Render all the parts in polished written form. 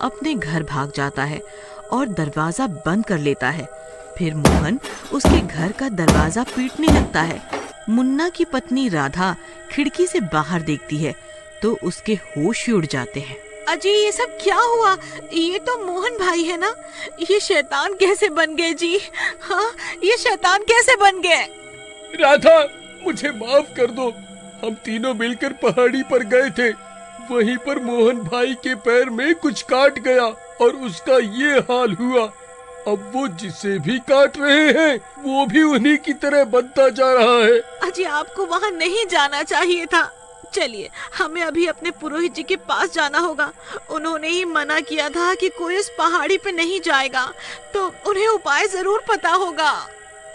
अपने घर भाग जाता है और दरवाजा बंद कर लेता है। फिर मोहन उसके घर का दरवाजा पीटने लगता है। मुन्ना की पत्नी राधा खिड़की से बाहर देखती है तो उसके होश ही उड़ जाते हैं। अजी, ये सब क्या हुआ? ये तो मोहन भाई है ना? ये शैतान कैसे बन गए जी? हाँ, ये शैतान कैसे बन गए? राधा, मुझे माफ कर दो। हम तीनों मिलकर पहाड़ी पर गए थे। वहीं पर मोहन भाई के पैर में कुछ काट गया और उसका ये हाल हुआ। अब वो जिसे भी काट रहे हैं वो भी उन्हीं की तरह बनता जा रहा है। अजी, आपको वहाँ नहीं जाना चाहिए था। चलिए, हमें अभी अपने पुरोहित जी के पास जाना होगा। उन्होंने ही मना किया था कि कोई इस पहाड़ी पे नहीं जाएगा, तो उन्हें उपाय जरूर पता होगा।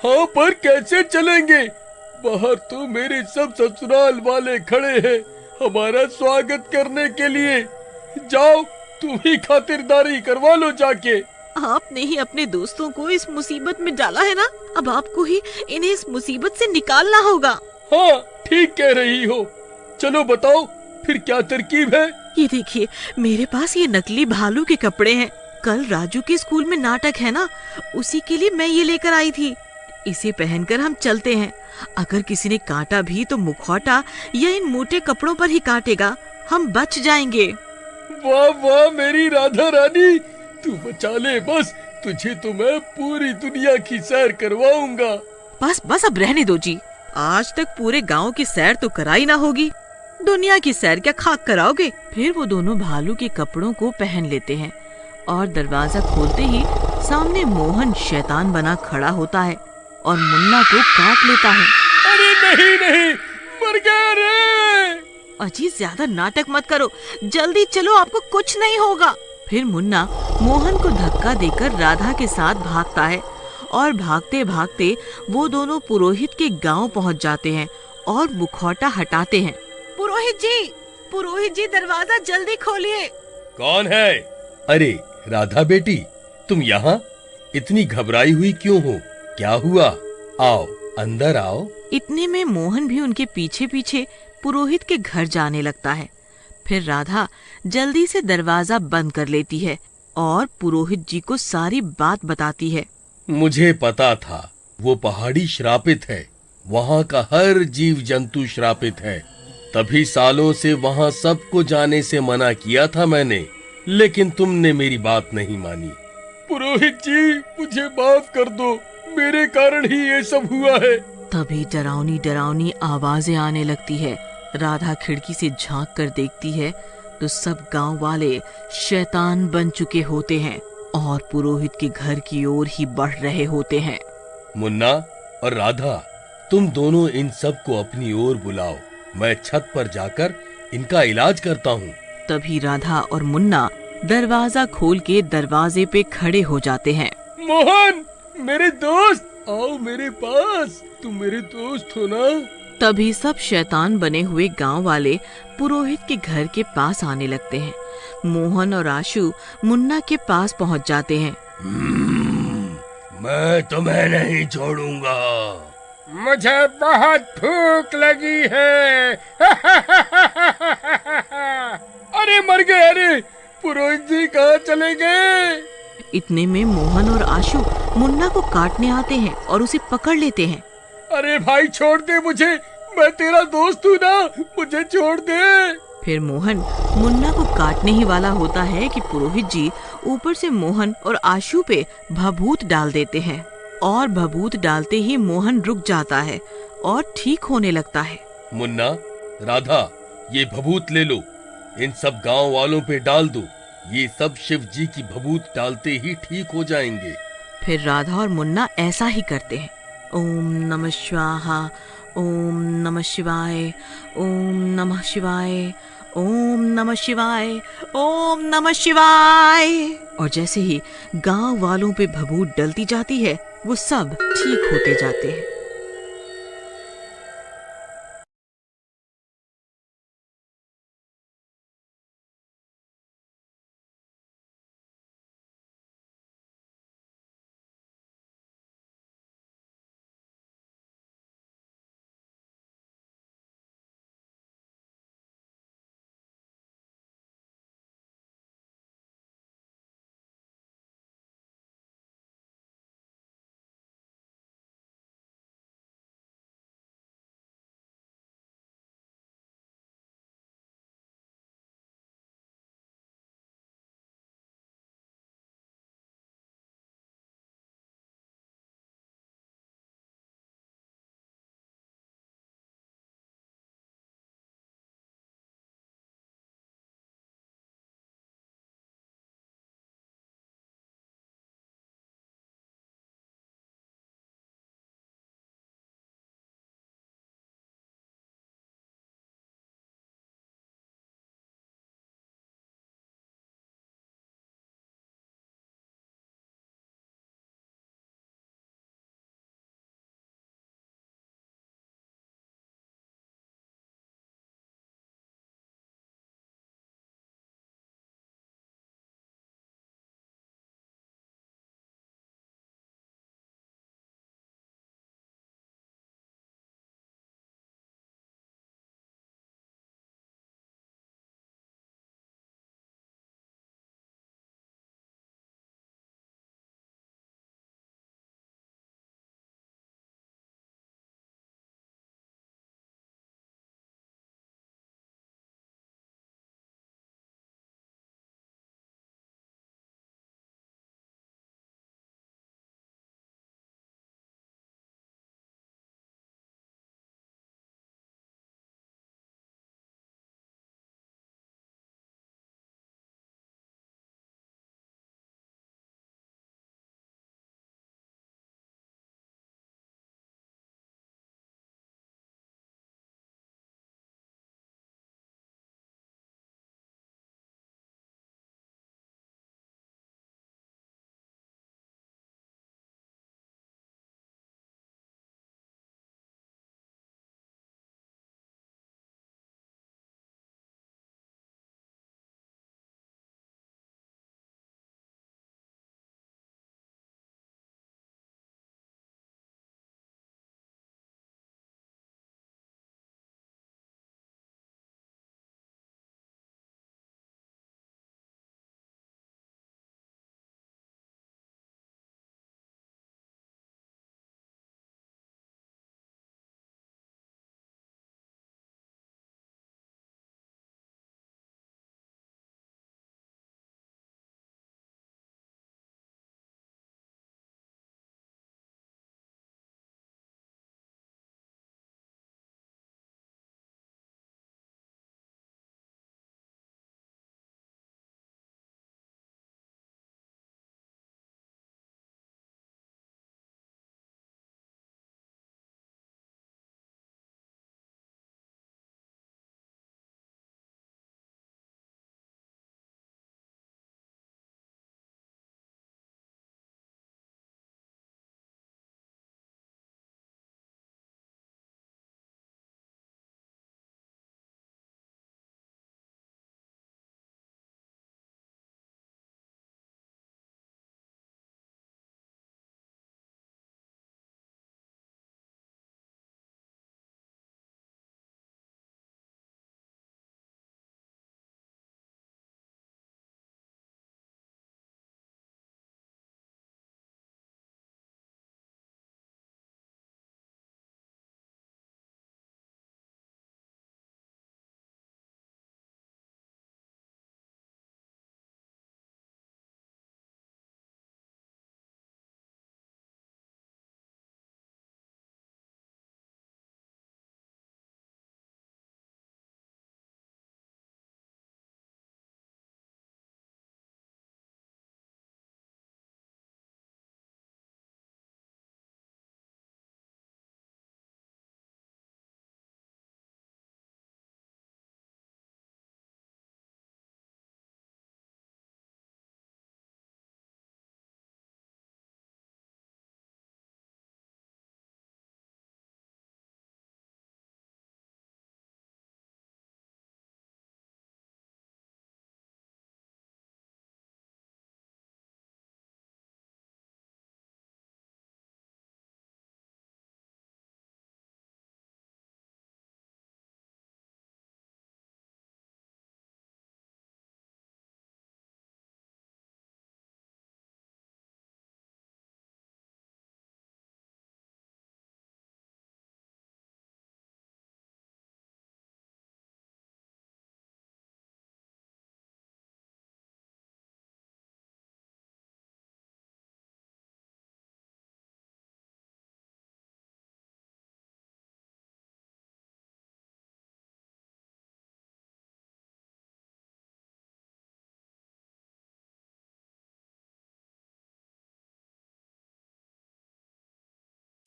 हाँ, पर कैसे चलेंगे? बाहर तो मेरे सब ससुराल वाले खड़े हैं हमारा स्वागत करने के लिए। जाओ, तुम ही खातिरदारी करवा लो जाके। आपने ही अपने दोस्तों को इस मुसीबत में डाला है ना, अब आपको ही इन्हें इस मुसीबत से निकालना होगा। हाँ, ठीक कह रही हो। चलो बताओ, फिर क्या तरकीब है? ये देखिए, मेरे पास ये नकली भालू के कपड़े हैं। कल राजू के स्कूल में नाटक है ना, उसी के लिए मैं ये लेकर आई थी। इसे पहनकर हम चलते हैं। अगर किसी ने काटा भी तो मुखौटा या इन मोटे कपड़ों पर ही काटेगा, हम बच जाएंगे। वाह वाह मेरी राधा रानी, तू बचा ले बस। तुझे तो मैं पूरी दुनिया की सैर करवाऊंगा। बस बस, अब रहने दो जी। आज तक पूरे गांव की सैर तो कराई ना होगी, दुनिया की सैर क्या खाक कराओगे? फिर वो दोनों भालू के कपड़ों को पहन लेते हैं और दरवाजा खोलते ही सामने मोहन शैतान बना खड़ा होता है और मुन्ना को काट लेता है। अरे नहीं नहीं, मर गया रे। अजी, ज्यादा नाटक मत करो, जल्दी चलो, आपको कुछ नहीं होगा। फिर मुन्ना मोहन को धक्का देकर राधा के साथ भागता है और भागते भागते वो दोनों पुरोहित के गांव पहुंच जाते हैं और मुखौटा हटाते हैं। पुरोहित जी, दरवाजा जल्दी खोलिए। कौन है? अरे राधा बेटी, तुम यहाँ इतनी घबराई हुई क्यों हो? क्या हुआ? आओ, अंदर आओ। इतने में मोहन भी उनके पीछे पीछे पुरोहित के घर जाने लगता है। फिर राधा जल्दी से दरवाजा बंद कर लेती है और पुरोहित जी को सारी बात बताती है। मुझे पता था वो पहाड़ी श्रापित है। वहाँ का हर जीव जंतु श्रापित है। तभी सालों से वहाँ सबको जाने से मना किया था मैंने, लेकिन तुमने मेरी बात नहीं मानी। पुरोहित जी, मुझे माफ कर दो। मेरे कारण ही ये सब हुआ है। तभी डरावनी डरावनी आवाजें आने लगती है। राधा खिड़की से झांक कर देखती है तो सब गांव वाले शैतान बन चुके होते हैं और पुरोहित के घर की ओर ही बढ़ रहे होते हैं। मुन्ना और राधा, तुम दोनों इन सब को अपनी ओर बुलाओ। मैं छत पर जाकर इनका इलाज करता हूँ। तभी राधा और मुन्ना दरवाजा खोल के दरवाजे पे खड़े हो जाते हैं। मोहन, मेरे दोस्त, आओ मेरे पास। तुम मेरे दोस्त हो ना? तभी सब शैतान बने हुए गांव वाले पुरोहित के घर के पास आने लगते हैं। मोहन और आशु मुन्ना के पास पहुंच जाते हैं। मैं तुम्हें नहीं छोड़ूंगा। मुझे बहुत भूख लगी है। अरे मर गए। अरे पुरोहित जी कहाँ चले गए? इतने में मोहन और आशु मुन्ना को काटने आते हैं और उसे पकड़ लेते हैं। अरे भाई, छोड़ दे मुझे, मैं तेरा दोस्त हूँ ना, मुझे छोड़ दे। फिर मोहन मुन्ना को काटने ही वाला होता है कि पुरोहित जी ऊपर से मोहन और आशु पे भभूत डाल देते हैं और भभूत डालते ही मोहन रुक जाता है और ठीक होने लगता है। मुन्ना, राधा, ये भभूत ले लो। इन सब गांव वालों पे डाल दो। ये सब शिव जी की भभूत डालते ही ठीक हो जाएंगे। फिर राधा और मुन्ना ऐसा ही करते हैं। ओम नमः स्वाहा, ओम नमः शिवाय, ओम नमः शिवाय, ओम नमः शिवाय, ओम नमः शिवाय। और जैसे ही गांव वालों पे भभूत डलती जाती है, वो सब ठीक होते जाते हैं।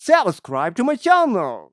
subscribe to my channel.